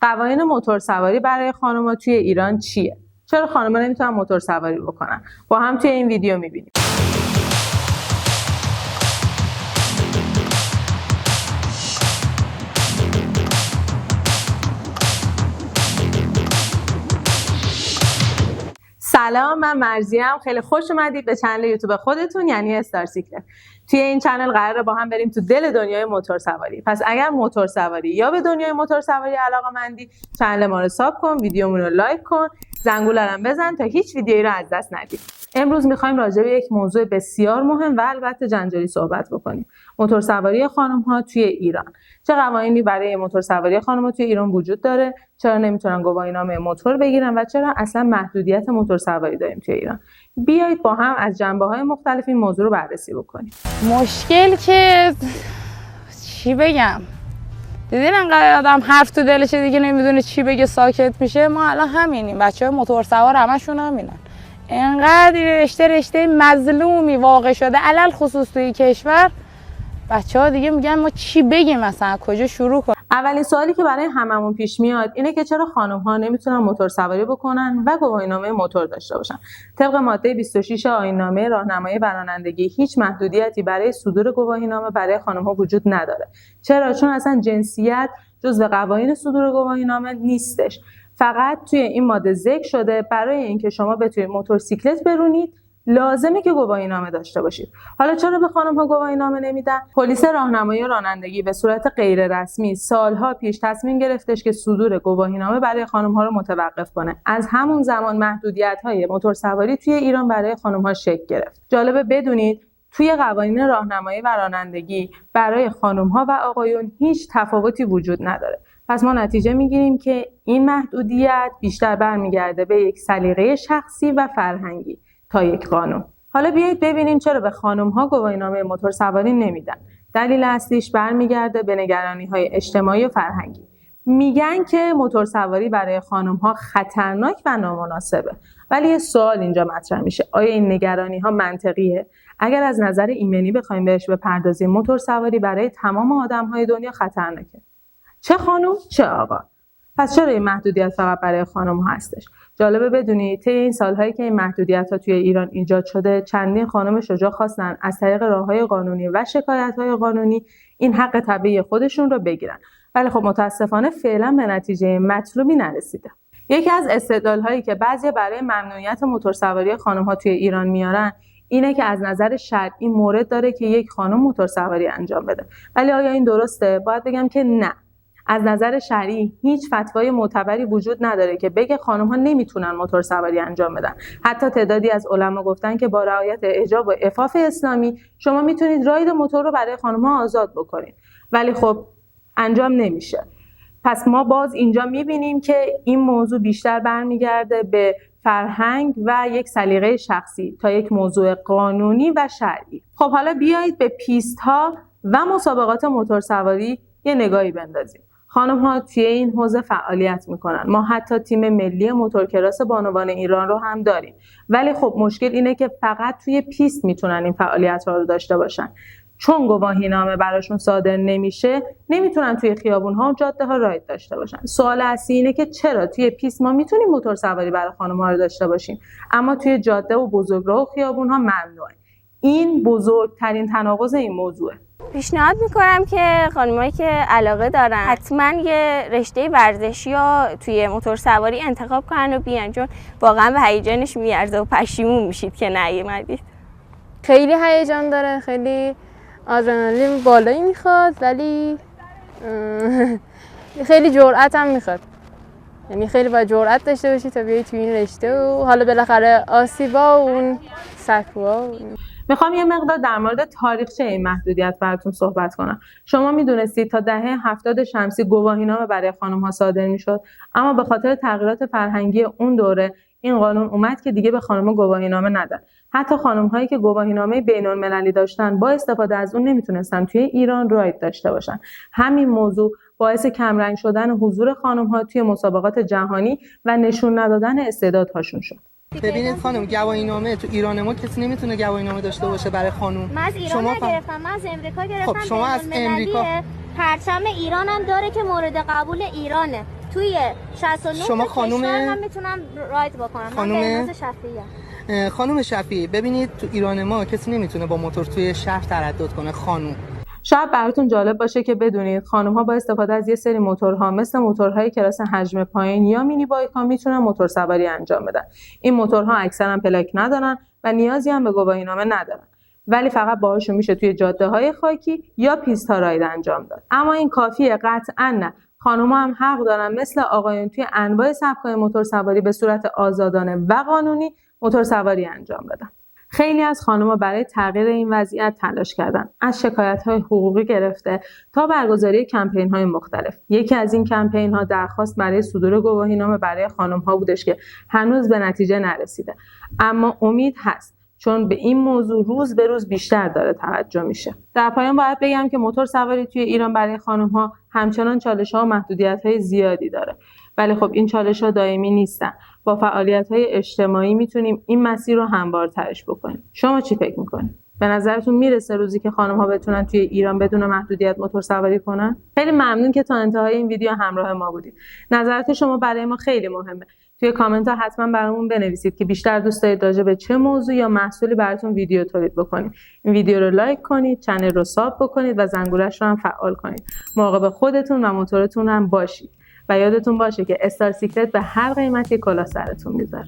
قوانین موتور سواری برای خانم‌ها توی ایران چیه؟ چرا خانم‌ها نمیتونن موتور سواری بکنن؟ با هم توی این ویدیو می‌بینیم. سلام، من مرزیم. خیلی خوش اومدید به چنل یوتیوب خودتون، یعنی استارسیکلت. توی این چنل قراره با هم بریم تو دل دنیای موتور سواری. پس اگر موتور سواری یا به دنیای موتور سواری علاقه‌مندی، چنل ما رو ساب کن، ویدیومون رو لایک کن، زنگوله رو بزن تا هیچ ویدیویی رو از دست ندید. امروز می‌خوایم راجع به یک موضوع بسیار مهم و البته جنجالی صحبت بکنیم. موتور سواری خانم‌ها توی ایران. چه قوانینی برای موتور سواری خانم‌ها توی ایران وجود داره؟ چرا نمیتونن گواهینامه موتور بگیرن و چرا اصلا محدودیت موتور سواری داریم توی ایران؟ بیایید با هم از جنبه‌های مختلف این موضوع رو بررسی بکنیم. مشکل که چی بگم؟ دیدین انقدر آدم حرف تو دلشه دیگه نمیدونه چی بگه ساکت میشه. ما الان همینیم، بچه‌های موتور سوار همشون همینن. انقدر رشته مظلومی واقع شده علل خصوص توی کشور. بچه‌ها دیگه میگن ما چی بگیم، مثلا کجا شروع کنیم؟ اولین سوالی که برای هممون پیش میاد اینه که چرا خانم‌ها نمیتونن موتور سواری بکنن و گواهینامه موتور داشته باشن؟ طبق ماده 26 آیین‌نامه راهنمایی بر رانندگی هیچ محدودیتی برای صدور گواهینامه برای خانم‌ها وجود نداره. چرا؟ چون اصلا جنسیت جزو قوانین صدور گواهینامه نیستش. فقط توی این ماده ذکر شده برای اینکه شما بتونید موتورسیکلت برونید لازمه که گواهینامه داشته باشید. حالا چرا به خانم‌ها گواهینامه نمیدن؟ پلیس راهنمایی رانندگی به صورت غیر رسمی سالها پیش تصمیم گرفتش که صدور گواهینامه برای خانم‌ها رو متوقف کنه. از همون زمان محدودیت‌های موتور سواری توی ایران برای خانم‌ها شکل گرفت. جالبه بدونید توی قوانین راهنمایی و رانندگی برای خانم‌ها و آقایون هیچ تفاوتی وجود نداره. پس ما نتیجه میگیریم که این محدودیت بیشتر برمیگرده به یک سلیقه شخصی و فرهنگی تا یک قانون. حالا بیایید ببینیم چرا به خانم‌ها گواهینامه موتور سواری نمیدن. دلیل اصلیش برمیگرده به نگرانی‌های اجتماعی و فرهنگی. میگن که موتور سواری برای خانم‌ها خطرناک و نامناسبه. ولی یه سوال اینجا مطرح میشه. آیا این نگرانی‌ها منطقیه؟ اگر از نظر ایمنی بخوایم بهش بپردازیم، موتور سواری برای تمام آدم‌های دنیا خطرناکه. چه خانم چه آقا. پس چرا این محدودیت فقط برای خانم‌ها هستش؟ جالبه بدونید طی این سال‌هایی که این محدودیت‌ها توی ایران ایجاد شده، چندین خانم شجاع خواستن از طریق راه‌های قانونی و شکایت‌های قانونی این حق طبیعی خودشون رو بگیرن. ولی خب متأسفانه فعلا به نتیجه مطلوبی نرسیده. یکی از استدلال‌هایی که بعضی برای ممنوعیت موتور سواری خانم‌ها توی ایران میارن اینه که از نظر شرعی مورد داره که یک خانم موتور سواری انجام بده. ولی آیا این درسته؟ باید بگم که نه. از نظر شرعی هیچ فتوای معتبری وجود نداره که بگه خانم‌ها نمیتونن موتور سواری انجام بدن. حتی تعدادی از علما گفتن که با رعایت حجاب و عفاف اسلامی شما میتونید راید موتور رو برای خانم‌ها آزاد بکنید. ولی خب انجام نمیشه. پس ما باز اینجا میبینیم که این موضوع بیشتر برمیگرده به فرهنگ و یک سلیقه شخصی تا یک موضوع قانونی و شرعی. خب حالا بیایید به پیست‌ها و مسابقات موتور سواری یه نگاهی بندازیم. خانم‌ها توی این حوزه فعالیت میکنن. ما حتی تیم ملی موتورکراس بانوان ایران رو هم داریم. ولی خب مشکل اینه که فقط توی پیست میتونن این فعالیت‌ها رو داشته باشن. چون گواهینامه براشون صادر نمیشه، نمیتونن توی خیابون‌ها و جاده‌ها راید داشته باشن. سوال اصلی اینه که چرا توی پیست ما میتونیم موتور سواری برای خانم‌ها رو داشته باشیم، اما توی جاده و بزرگراه و خیابون‌ها ممنوعه. این بزرگترین تناقض این موضوعه. پیشنهاد میکنم که خانمایی که علاقه دارن حتما یه رشته ورزشی یا توی موتور سواری انتخاب کنن و بیان، چون واقعا به هیجانش میارزه و پشیمون میشید که نیومدید. خیلی هیجان داره، خیلی آدرنالین بالایی میخواد، ولی خیلی جرأت هم میخواد. یعنی خیلی باید جرأت داشته باشی تا بیای توی این رشته و حالا بالاخره آسیبا و اون سکوها. میخوام یه مقدار در مورد تاریخچه این محدودیت براتون صحبت کنم. شما میدونستید تا دهه 70 شمسی گواهینامه برای خانم‌ها صادر میشد، اما به خاطر تغییرات فرهنگی اون دوره این قانون اومد که دیگه به خانم‌ها گواهینامه ندن. حتی خانم‌هایی که گواهینامه بین‌المللی داشتن با استفاده از اون نمیتونستن توی ایران راید داشته باشن. همین موضوع باعث کمرنگ شدن حضور خانم‌ها توی مسابقات جهانی و نشون ندادن استعدادهاشون شد. ببینید خانم، گواهینامه تو ایران ما کسی نمیتونه گواهینامه داشته باشه برای خانم. من از ایران نگرفتم، من از امریکا گرفتم. خب شما از امریکا پرچم ایران هم داره که مورد قبول ایرانه. توی 69 شما خانم من میتونم راید بکنم. خانم من بهناز شفیعیم. خانم شفیعی، ببینید تو ایران ما کسی نمیتونه با موتور توی شهر تردد کنه. خانم شاید براتون جالب باشه که بدونید خانم‌ها با استفاده از یه سری موتورها مثل موتورهای کلاس حجم پایین یا مینی بایک‌ها میتونن موتور سواری انجام بدن. این موتورها اکثرا پلاک ندارن و نیازی هم به گواهینامه ندارن. ولی فقط باهاشون میشه توی جاده‌های خاکی یا پیست‌ها راید انجام داد. اما این کافیه؟ قطعاً نه. خانم‌ها هم حق دارن مثل آقایون توی انواع سبک‌های موتور سواری به صورت آزادانه و قانونی موتور سواری انجام بدن. خیلی از خانم‌ها برای تغییر این وضعیت تلاش کردن، از شکایت‌های حقوقی گرفته تا برگزاری کمپین‌های مختلف. یکی از این کمپین‌ها درخواست برای صدور گواهینامه برای خانم‌ها بودش که هنوز به نتیجه نرسیده، اما امید هست، چون به این موضوع روز به روز بیشتر داره توجه میشه. در پایان باید بگم که موتور سواری توی ایران برای خانم‌ها همچنان چالش‌ها و محدودیت‌های زیادی داره. ولی خب این چالش‌ها دائمی نیستن. با فعالیت‌های اجتماعی میتونیم این مسیر رو هموارترش بکنیم. شما چی فکر می‌کنید؟ به نظرتون میرسه روزی که خانم‌ها بتونن توی ایران بدون محدودیت موتور سواری کنن؟ خیلی ممنون که تا انتهای این ویدیو همراه ما بودید. نظرات شما برای ما خیلی مهمه. توی کامنت‌ها حتما برامون بنویسید که بیشتر دوست دارید راجع به چه موضوع یا محصولی براتون ویدیو تولید بکنیم. این ویدیو رو لایک کنید، کانال رو ساب بکنید و زنگولش رو هم فعال کنید. مراقب خودتون و موتورتون هم باشید. و یادتون باشه که استار سیکرت به هر قیمتی کلاه سرتون میذاره.